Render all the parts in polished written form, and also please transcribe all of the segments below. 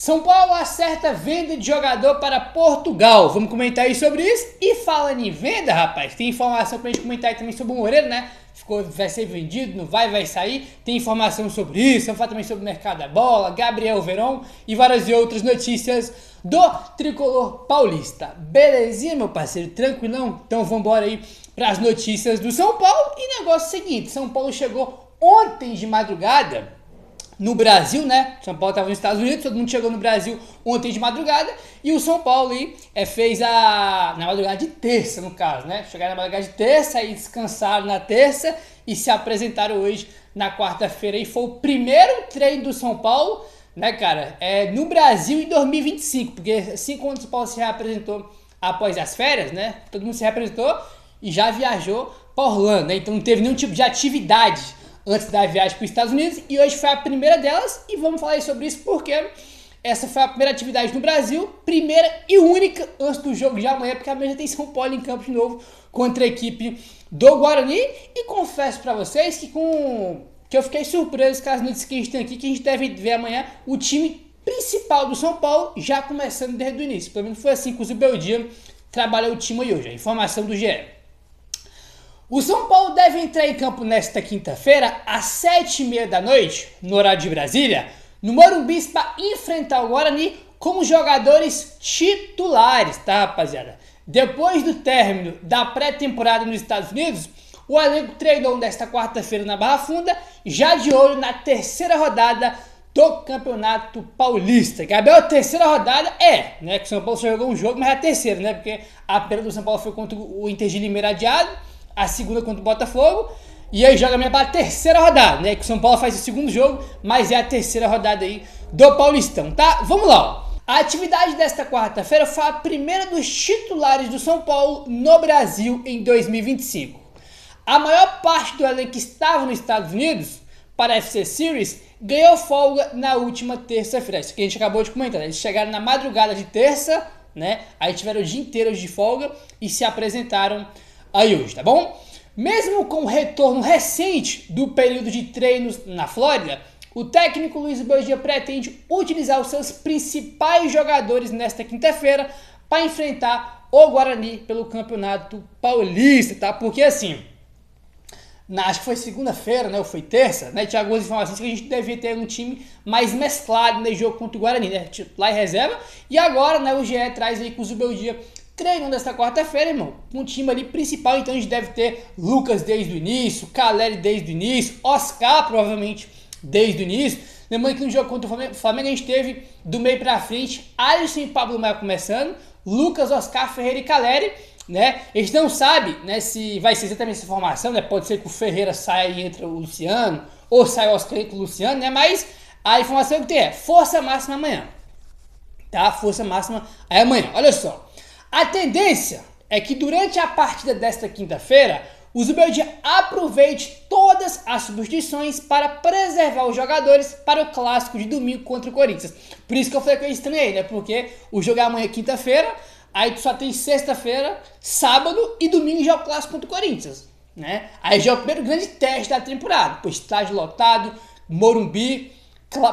São Paulo acerta venda de jogador para Portugal. Vamos comentar aí sobre isso. E falando em venda, rapaz, tem informação pra gente comentar aí também sobre o Moreira, né? Vai ser vendido, não vai sair. Tem informação sobre isso. Vamos falar também sobre o mercado da bola, Gabriel Veron e várias outras notícias do tricolor paulista. Belezinha, meu parceiro? Tranquilão? Então vamos embora aí para as notícias do São Paulo. E negócio é o seguinte: São Paulo chegou ontem de madrugada no Brasil, né? São Paulo estava nos Estados Unidos, todo mundo chegou no Brasil ontem de madrugada e o São Paulo aí fez na madrugada de terça, no caso, né? Chegaram na madrugada de terça, aí descansaram na terça e se apresentaram hoje na quarta-feira e foi o primeiro treino do São Paulo, né, cara? No Brasil em 2025, porque assim quando o São Paulo se reapresentou após as férias, né? Todo mundo se reapresentou e já viajou para Orlando, né? Então não teve nenhum tipo de atividade antes da viagem para os Estados Unidos e hoje foi a primeira delas e vamos falar sobre isso porque essa foi a primeira atividade no Brasil, primeira e única antes do jogo de amanhã, porque amanhã já tem São Paulo em campo de novo contra a equipe do Guarani e confesso para vocês que eu fiquei surpreso com as notícias que a gente tem aqui, que a gente deve ver amanhã o time principal do São Paulo já começando desde o início, pelo menos foi assim que o Zubeldia trabalhou o time aí hoje, a informação do GE. O São Paulo deve entrar em campo nesta quinta-feira, às 7h30 da noite, no horário de Brasília, no Morumbi para enfrentar o Guarani como jogadores titulares, tá, rapaziada? Depois do término da pré-temporada nos Estados Unidos, o elenco treinou nesta quarta-feira na Barra Funda, já de olho na terceira rodada do Campeonato Paulista. Gabriel, a terceira rodada né, que o São Paulo só jogou um jogo, mas é a terceira, né, porque a primeira do São Paulo foi contra o Inter de Limeira adiado, a segunda contra o Botafogo, e aí joga mesmo para a terceira rodada, né? Que o São Paulo faz o segundo jogo, mas é a terceira rodada aí do Paulistão, tá? Vamos lá, ó. A atividade desta quarta-feira foi a primeira dos titulares do São Paulo no Brasil em 2025. A maior parte do elenco que estava nos Estados Unidos para a FC Series ganhou folga na última terça-feira. Isso que a gente acabou de comentar, né? Eles chegaram na madrugada de terça, né? Aí tiveram o dia inteiro de folga e se apresentaram aí hoje, tá bom? Mesmo com o retorno recente do período de treinos na Flórida, o técnico Luiz Bogia pretende utilizar os seus principais jogadores nesta quinta-feira para enfrentar o Guarani pelo Campeonato Paulista, tá? Porque assim, acho que foi segunda-feira, né? Ou foi terça, né? Tinha algumas informações que a gente devia ter um time mais mesclado no jogo contra o Guarani, né? Titular e reserva. E agora, né? O GE traz aí com o Zubeldia treinando nesta quarta-feira, irmão, um time ali principal, então a gente deve ter Lucas desde o início, Caleri desde o início, Oscar provavelmente desde o início. Lembrando que no jogo contra o Flamengo a gente teve do meio pra frente Alisson e Pablo Maia começando, Lucas, Oscar, Ferreira e Caleri, né? A gente não sabe, né, se vai ser exatamente essa formação, né? Pode ser que o Ferreira saia e entre o Luciano, ou saia o Oscar e entra o Luciano, né? Mas a informação que tem é força máxima amanhã, tá? Força máxima aí amanhã. Olha só. A tendência é que durante a partida desta quinta-feira, o Zubeldia aproveite todas as substituições para preservar os jogadores para o clássico de domingo contra o Corinthians. Por isso que eu falei que eu estranhei, né? Porque o jogo é amanhã quinta-feira, aí tu só tem sexta-feira, sábado e domingo já é o clássico contra o Corinthians, né? Aí já é o primeiro grande teste da temporada. Depois estádio lotado, Morumbi,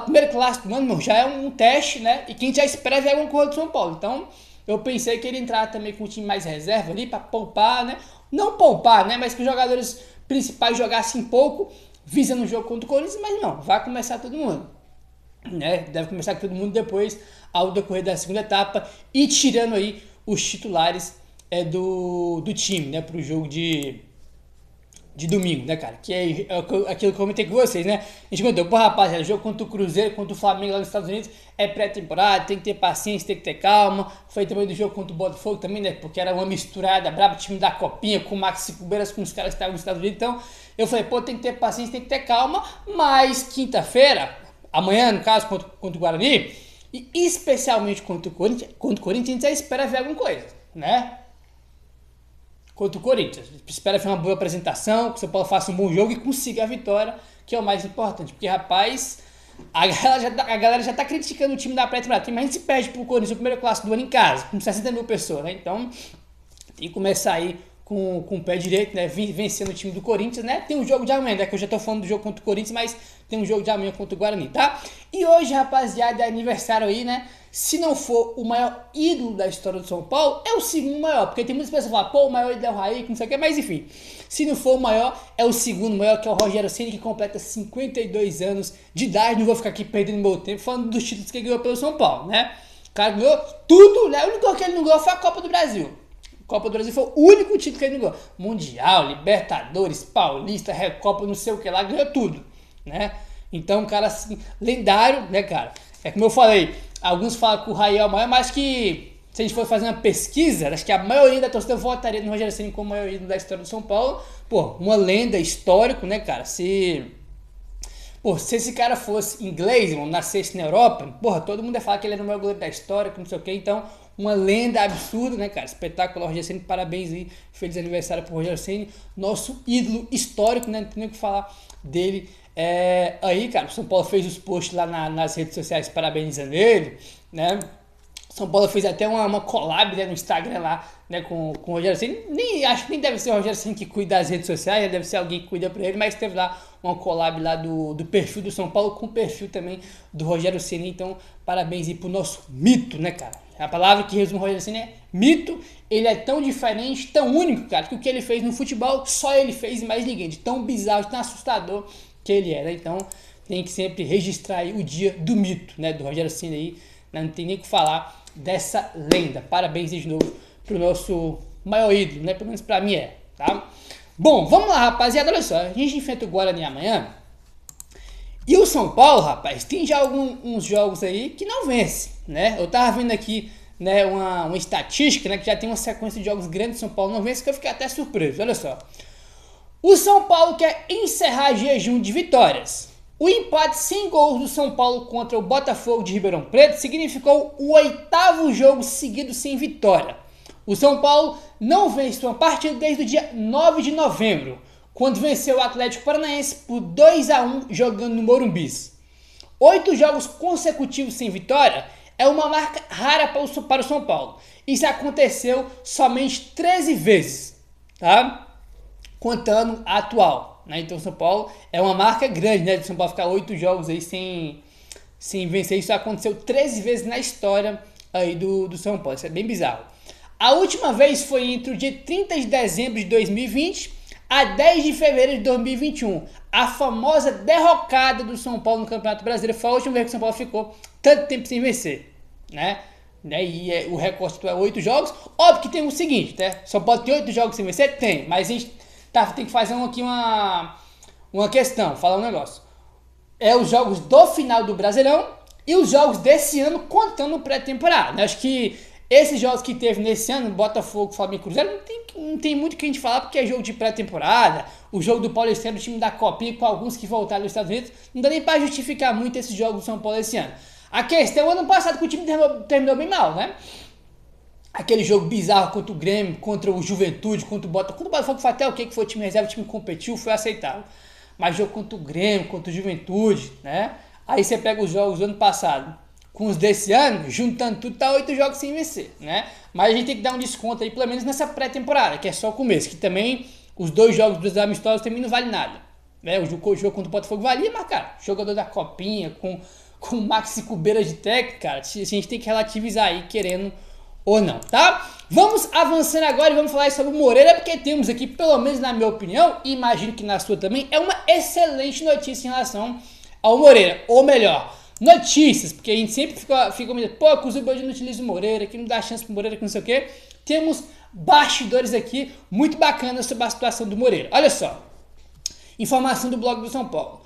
primeiro clássico do ano, já é um teste, né? E quem já espera ver alguma coisa do São Paulo. Então eu pensei que ele entrar também com um time mais reserva ali para poupar, né? Não poupar, né? Mas que os jogadores principais jogassem pouco, visando o jogo contra o Corinthians, mas não, vai começar todo mundo, né? Deve começar com todo mundo depois, ao decorrer da segunda etapa, e tirando aí os titulares do time, né? Para o jogo de domingo, né, cara? Que é aquilo que eu comentei com vocês, né? A gente comentou, pô, rapaziada, jogo contra o Cruzeiro, contra o Flamengo lá nos Estados Unidos, é pré-temporada, tem que ter paciência, tem que ter calma. Foi também do jogo contra o Botafogo também, né? Porque era uma misturada braba, time da Copinha, com o Maxi Cubeiras, com os caras que estavam nos Estados Unidos. Então, eu falei, pô, tem que ter paciência, tem que ter calma. Mas quinta-feira, amanhã, no caso, contra o Guarani, e especialmente contra o Corinthians, a gente já espera ver alguma coisa, né? Contra o Corinthians. Espera ver uma boa apresentação, que o São Paulo faça um bom jogo e consiga a vitória, que é o mais importante. Porque, rapaz, a galera já tá criticando o time da pré-temporada. Mas a gente se perde pro Corinthians, o primeiro clássico do ano em casa, com 60 mil pessoas, né? Então, tem que começar aí com o pé direito, né? Vencendo o time do Corinthians, né? Tem um jogo de amanhã, né? Que eu já tô falando do jogo contra o Corinthians, mas tem um jogo de amanhã contra o Guarani, tá? E hoje, rapaziada, é aniversário aí, né? Se não for o maior ídolo da história do São Paulo, é o segundo maior. Porque tem muitas pessoas que falam, pô, o maior ídolo é o Raí, que não sei o que, mas enfim. Se não for o maior, é o segundo maior, que é o Rogério Ceni, que completa 52 anos de idade. Não vou ficar aqui perdendo meu tempo falando dos títulos que ele ganhou pelo São Paulo, né? O cara ganhou tudo, né? O único que ele não ganhou foi a Copa do Brasil. Copa do Brasil foi o único título que ele ganhou. Mundial, Libertadores, Paulista, Recopa, não sei o que lá, ganhou tudo, né? Então, um cara assim, lendário, né, cara? É como eu falei, alguns falam que o Raí é o maior, mas que se a gente for fazer uma pesquisa, acho que a maioria da torcida votaria no Rogério Ceni como o maior ídolo da história do São Paulo. Pô, uma lenda, histórico, né, cara? Se esse cara fosse inglês, mano, nascesse na Europa, porra, todo mundo ia falar que ele era o maior goleiro da história, que não sei o que, então, uma lenda absurda, né, cara? Espetacular, Rogério Ceni, parabéns aí, feliz aniversário pro Rogério Ceni, nosso ídolo histórico, né, não tem nem o que falar dele. Aí, cara, o São Paulo fez os posts lá nas redes sociais parabenizando ele, né? São Paulo fez até uma collab, né, no Instagram lá, né, com o Rogério Ceni. Acho que nem deve ser o Rogério Ceni que cuida das redes sociais, deve ser alguém que cuida pra ele, mas teve lá uma collab lá do perfil do São Paulo com o perfil também do Rogério Ceni. Então, parabéns aí pro nosso mito, né, cara? A palavra que resume o Rogério Ceni é mito. Ele é tão diferente, tão único, cara, que o que ele fez no futebol, só ele fez e mais ninguém. De tão bizarro, de tão assustador que ele é, né? Então, tem que sempre registrar aí o dia do mito, né, do Rogério Ceni aí, né? Não tem nem o que falar dessa lenda. Parabéns de novo pro nosso maior ídolo, né? Pelo menos pra mim tá? Bom, vamos lá, rapaziada, olha só, a gente enfrenta o Guarani amanhã. E o São Paulo, rapaz, tem já uns jogos aí que não vence, né? Eu tava vendo aqui, né, uma estatística, né, que já tem uma sequência de jogos grandes do São Paulo não vence, que eu fiquei até surpreso, olha só. O São Paulo quer encerrar jejum de vitórias. O empate sem gols do São Paulo contra o Botafogo de Ribeirão Preto significou o 8º jogo seguido sem vitória. O São Paulo não vence uma partida desde o dia 9 de novembro, quando venceu o Atlético Paranaense por 2-1 jogando no Morumbi. 8 jogos consecutivos sem vitória é uma marca rara para o São Paulo. Isso aconteceu somente 13 vezes, tá? Contando a atual, né? Então o São Paulo é uma marca grande, né? O São Paulo ficar 8 jogos aí sem vencer. Isso aconteceu 13 vezes na história aí do São Paulo. Isso é bem bizarro. A última vez foi entre o dia 30 de dezembro de 2020 a 10 de fevereiro de 2021. A famosa derrocada do São Paulo no Campeonato Brasileiro foi a última vez que o São Paulo ficou tanto tempo sem vencer, né? E o recorde é 8 jogos. Óbvio que tem o seguinte, né? Só pode ter 8 jogos sem vencer? Tem, mas a gente tem que fazer aqui uma questão, falar um negócio. É os jogos do final do Brasileirão e os jogos desse ano contando pré-temporada. Acho que esses jogos que teve nesse ano, Botafogo, Flamengo e Cruzeiro, não tem muito o que a gente falar, porque é jogo de pré-temporada, o jogo do Paulistano, o time da Copinha, com alguns que voltaram dos Estados Unidos, não dá nem pra justificar muito esses jogos do São Paulo esse ano. A questão é o ano passado que o time terminou bem mal, né? Aquele jogo bizarro contra o Grêmio, contra o Juventude, contra o Botafogo. Contra o Botafogo foi até o que foi o time reserva, o time competiu, foi aceitável. Mas jogo contra o Grêmio, contra o Juventude, né? Aí você pega os jogos do ano passado com os desse ano, juntando tudo, tá 8 jogos sem vencer, né? Mas a gente tem que dar um desconto aí, pelo menos nessa pré-temporada, que é só o começo, que também os 2 jogos dos amistosos também não valem nada, né? O jogo contra o Botafogo valia, mas, cara, jogador da Copinha, com o Maxi Cubeira de técnico, cara, a gente tem que relativizar aí, querendo ou não, tá? Vamos avançando agora e vamos falar sobre o Moreira, porque temos aqui, pelo menos na minha opinião, e imagino que na sua também, é uma excelente notícia em relação ao Moreira, ou melhor, notícias, porque a gente sempre fica meio, pô, que o Zuba não utiliza o Moreira, que não dá chance pro Moreira, que não sei o quê. Temos bastidores aqui muito bacanas sobre a situação do Moreira. Olha só, informação do blog do São Paulo.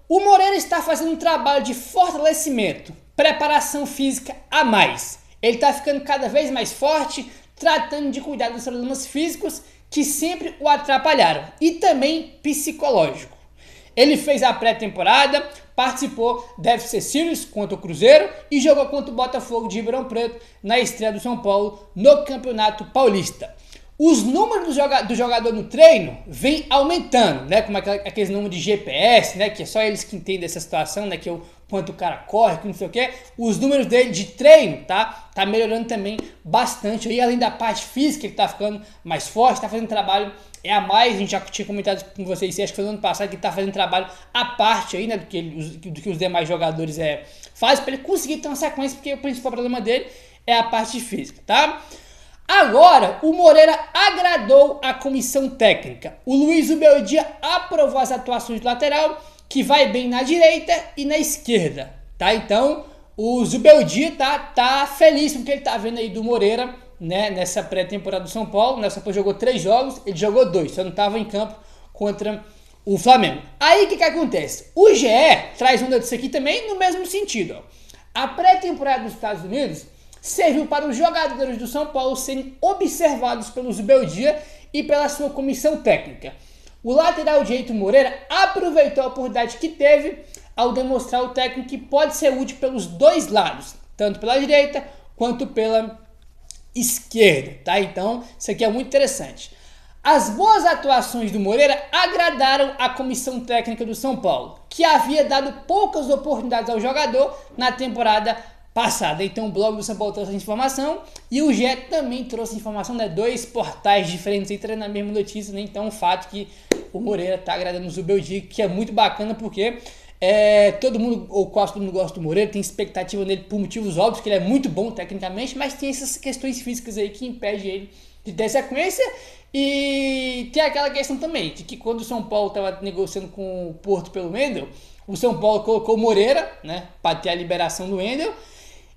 O Moreira está fazendo um trabalho de fortalecimento, preparação física a mais. Ele está ficando cada vez mais forte, tratando de cuidar dos problemas físicos que sempre o atrapalharam e também psicológico. Ele fez a pré-temporada, participou da FC Series contra o Cruzeiro e jogou contra o Botafogo de Ribeirão Preto na estreia do São Paulo no Campeonato Paulista. Os números do jogador no treino vêm aumentando, né? Como aqueles números de GPS, né? Que é só eles que entendem essa situação, né? Que eu quanto o cara corre, que não sei o que. Os números dele de treino, tá melhorando também bastante aí, além da parte física, ele tá ficando mais forte, tá fazendo trabalho a mais. A gente já tinha comentado com vocês, acho que foi no ano passado, que ele tá fazendo trabalho à parte aí, né, do que os demais jogadores fazem, para ele conseguir ter uma sequência, porque o principal problema dele é a parte física, tá? Agora, o Moreira agradou a comissão técnica. O Luiz Zubeldia aprovou as atuações do lateral, que vai bem na direita e na esquerda, tá? Então, o Zubeldia tá feliz com o que ele tá vendo aí do Moreira, né, nessa pré-temporada do São Paulo. Né? O São Paulo jogou 3 jogos, ele jogou 2, só não estava em campo contra o Flamengo. Aí, o que acontece? O GE traz uma disso aqui também no mesmo sentido. Ó. A pré-temporada dos Estados Unidos serviu para os jogadores do São Paulo serem observados pelo Zubeldia e pela sua comissão técnica. O lateral direito Moreira aproveitou a oportunidade que teve ao demonstrar ao técnico que pode ser útil pelos dois lados, tanto pela direita quanto pela esquerda, tá? Então, isso aqui é muito interessante. As boas atuações do Moreira agradaram a comissão técnica do São Paulo, que havia dado poucas oportunidades ao jogador na temporada passada. Então o blog do São Paulo trouxe essa informação e o GE também trouxe informação, né? 2 portais diferentes entrando na mesma notícia, né? Então o fato que o Moreira tá agradando o Zubeldia, que é muito bacana, porque todo mundo, ou quase todo mundo gosta do Moreira, tem expectativa nele por motivos óbvios, que ele é muito bom tecnicamente, mas tem essas questões físicas aí que impedem ele de ter sequência. E tem aquela questão também, de que quando o São Paulo estava negociando com o Porto pelo Wendel, o São Paulo colocou o Moreira, né, para ter a liberação do Wendel.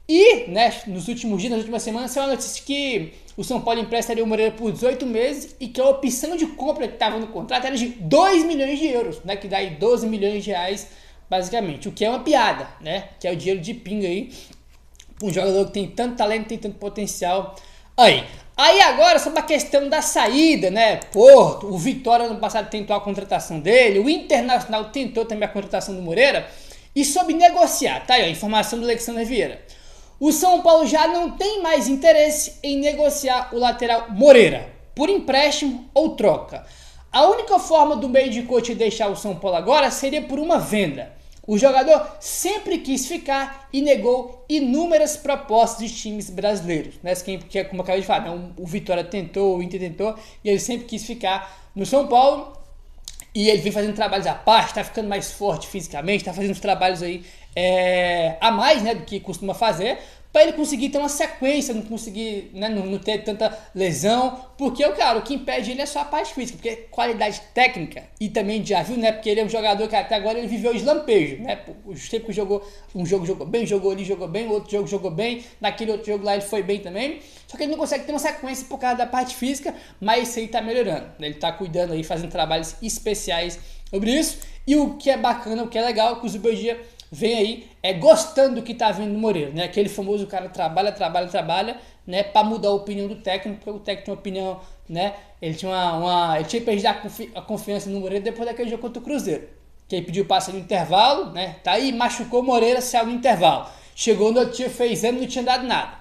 E, né, nos últimos dias, nas últimas semanas, saiu a notícia que o São Paulo emprestaria o Moreira por 18 meses e que a opção de compra que estava no contrato era de 2 milhões de euros, né, que dá aí 12 milhões de reais, basicamente, o que é uma piada, né, que é o dinheiro de pinga aí, um jogador que tem tanto talento, tem tanto potencial aí. Aí agora, sobre a questão da saída, né, Porto, o Vitória no passado tentou a contratação dele, o Internacional tentou também a contratação do Moreira, e sobre negociar, tá aí, a informação do Alexandre Vieira. O São Paulo já não tem mais interesse em negociar o lateral Moreira, por empréstimo ou troca. A única forma do meio de coach deixar o São Paulo agora seria por uma venda. O jogador sempre quis ficar e negou inúmeras propostas de times brasileiros. Né? Que é como eu acabei de falar, né? O Vitória tentou, o Inter tentou, e ele sempre quis ficar no São Paulo. E ele vem fazendo trabalhos à parte, tá ficando mais forte fisicamente, tá fazendo os trabalhos aí a mais, né, do que costuma fazer, para ele conseguir ter uma sequência, não conseguir, né, não ter tanta lesão, porque, cara, o que impede ele é só a parte física, porque qualidade técnica e também já viu, né, porque ele é um jogador que até agora ele viveu de lampejo, né, sempre que jogou, um jogo jogou bem, jogou ali, jogou bem, outro jogo jogou bem, naquele outro jogo lá ele foi bem também, só que ele não consegue ter uma sequência por causa da parte física, mas isso aí tá melhorando, né, ele tá cuidando aí, fazendo trabalhos especiais sobre isso, e o que é bacana, o que é legal, que o Zubeldia vem aí gostando do que tá vendo no Moreira, né? Aquele famoso cara trabalha, né? Para mudar a opinião do técnico, porque o técnico tinha uma opinião, né? Ele tinha ele tinha perdido a confiança no Moreira depois daquele jogo contra o Cruzeiro. Que ele pediu passe no intervalo, né? Tá aí, machucou o Moreira, saiu no intervalo. Chegou no outro dia, fez exame, não tinha dado nada.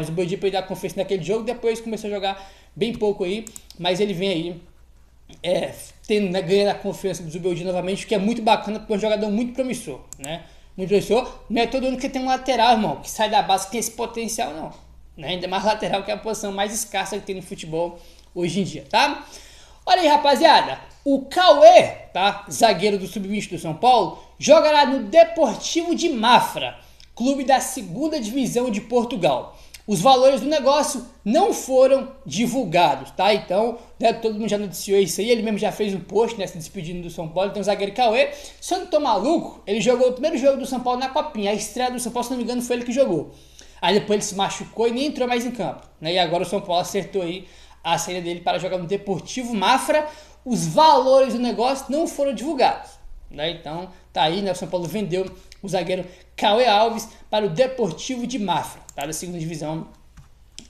O Zubeldia perdeu a confiança naquele jogo, depois começou a jogar bem pouco aí, mas ele vem aí ganhando a confiança do Zubeldia novamente, o que é muito bacana, porque é um jogador muito promissor, né? Muito promissor. Não é todo mundo que tem um lateral, irmão, que sai da base, que tem esse potencial, não. Né? Ainda mais lateral, que é a posição mais escassa que tem no futebol hoje em dia, tá? Olha aí, rapaziada. O Cauê, tá? Zagueiro do Sub-20 do São Paulo, jogará no Deportivo de Mafra, clube da 2ª divisão de Portugal. Os valores do negócio não foram divulgados, tá? Então, né, todo mundo já noticiou isso aí, ele mesmo já fez um post, né, se despedindo do São Paulo. Então, o zagueiro Cauê, se eu não tô maluco, ele jogou o primeiro jogo do São Paulo na Copinha. A estreia do São Paulo, se não me engano, foi ele que jogou. Aí depois ele se machucou e nem entrou mais em campo, né? E agora o São Paulo acertou aí a saída dele para jogar no Deportivo Mafra. Os valores do negócio não foram divulgados, né? Então, tá aí, né? O São Paulo vendeu o zagueiro Cauê Alves para o Deportivo de Mafra, tá? Da 2ª divisão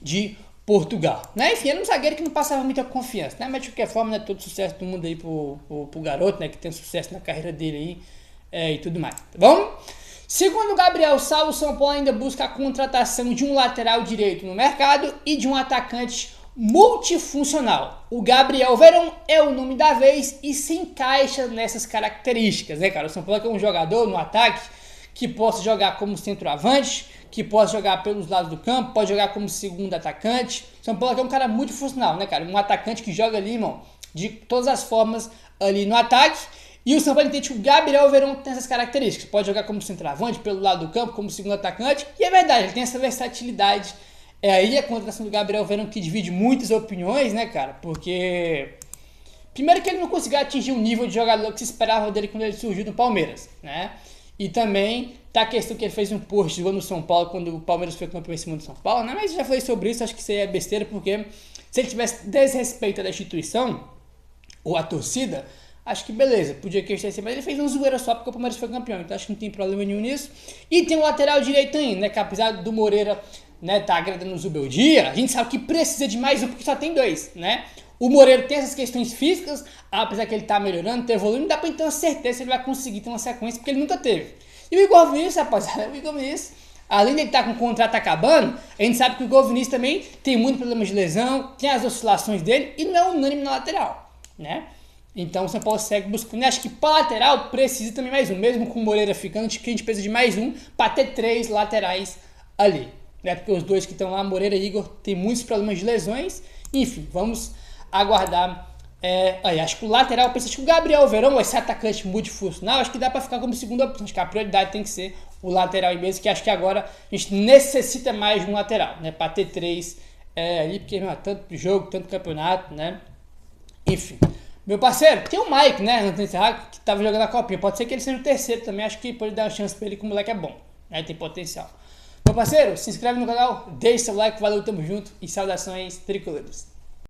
de Portugal, né? Enfim, era um zagueiro que não passava muita confiança, né? Mas de qualquer forma, né? Todo sucesso do mundo aí pro garoto, né? Que tem sucesso na carreira dele aí e tudo mais, tá bom? Segundo o Gabriel Sá, o São Paulo ainda busca a contratação de um lateral direito no mercado e de um atacante multifuncional. O Gabriel Verón é o nome da vez e se encaixa nessas características, né, cara? O São Paulo é um jogador no ataque que possa jogar como centroavante, que possa jogar pelos lados do campo, pode jogar como segundo atacante. São Paulo é um cara multifuncional, né, cara? Um atacante que joga ali, irmão, de todas as formas ali no ataque. E o São Paulo entende que o Gabriel Veron tem essas características. Pode jogar como centroavante, pelo lado do campo, como segundo atacante. E é verdade, ele tem essa versatilidade. É aí a contratação do Gabriel Veron que divide muitas opiniões, né, cara? Porque... primeiro que ele não conseguiu atingir o nível de jogador que se esperava dele quando ele surgiu no Palmeiras, né? E também tá a questão que ele fez um post jogando no São Paulo quando o Palmeiras foi campeão em cima do São Paulo, né? Mas eu já falei sobre isso, acho que isso aí é besteira, porque se ele tivesse desrespeito da instituição ou a torcida, acho que beleza, podia questionar, mas ele fez um zoeira só porque o Palmeiras foi campeão, então acho que não tem problema nenhum nisso. E tem o lateral direito ainda, né? Que apesar do Moreira, né, tá agradando o Zubeldia, a gente sabe que precisa de mais um porque só tem dois, né? O Moreira tem essas questões físicas, apesar que ele tá melhorando, tá evoluindo, não dá pra ter uma certeza se ele vai conseguir ter uma sequência, porque ele nunca teve. E o Igor Vinícius, rapaziada, o Igor Vinícius, além de ele estar com o contrato acabando, a gente sabe que o Igor Vinícius também tem muito problema de lesão, tem as oscilações dele e não é unânime na lateral, né? Então o São Paulo segue buscando. Acho que para lateral precisa também mais um, mesmo com o Moreira ficando, acho que a gente precisa de mais um para ter 3 laterais ali, né? Porque os dois que estão lá, Moreira e Igor, tem muitos problemas de lesões. Enfim, vamos aguardar. Acho que o lateral, eu penso que o Gabriel Veron, esse atacante multifuncional, acho que dá para ficar como segunda opção. Acho que a prioridade tem que ser o lateral mesmo, que acho que agora a gente necessita mais de um lateral, né? Para ter 3 ali, porque tanto jogo, tanto campeonato, né? Enfim. Meu parceiro, tem o Mike, né, que tava jogando a copinha. Pode ser que ele seja o terceiro também. Acho que pode dar uma chance pra ele, que o moleque é bom, né, tem potencial. Meu parceiro, se inscreve no canal, deixa seu like, valeu, tamo junto e saudações tricolores.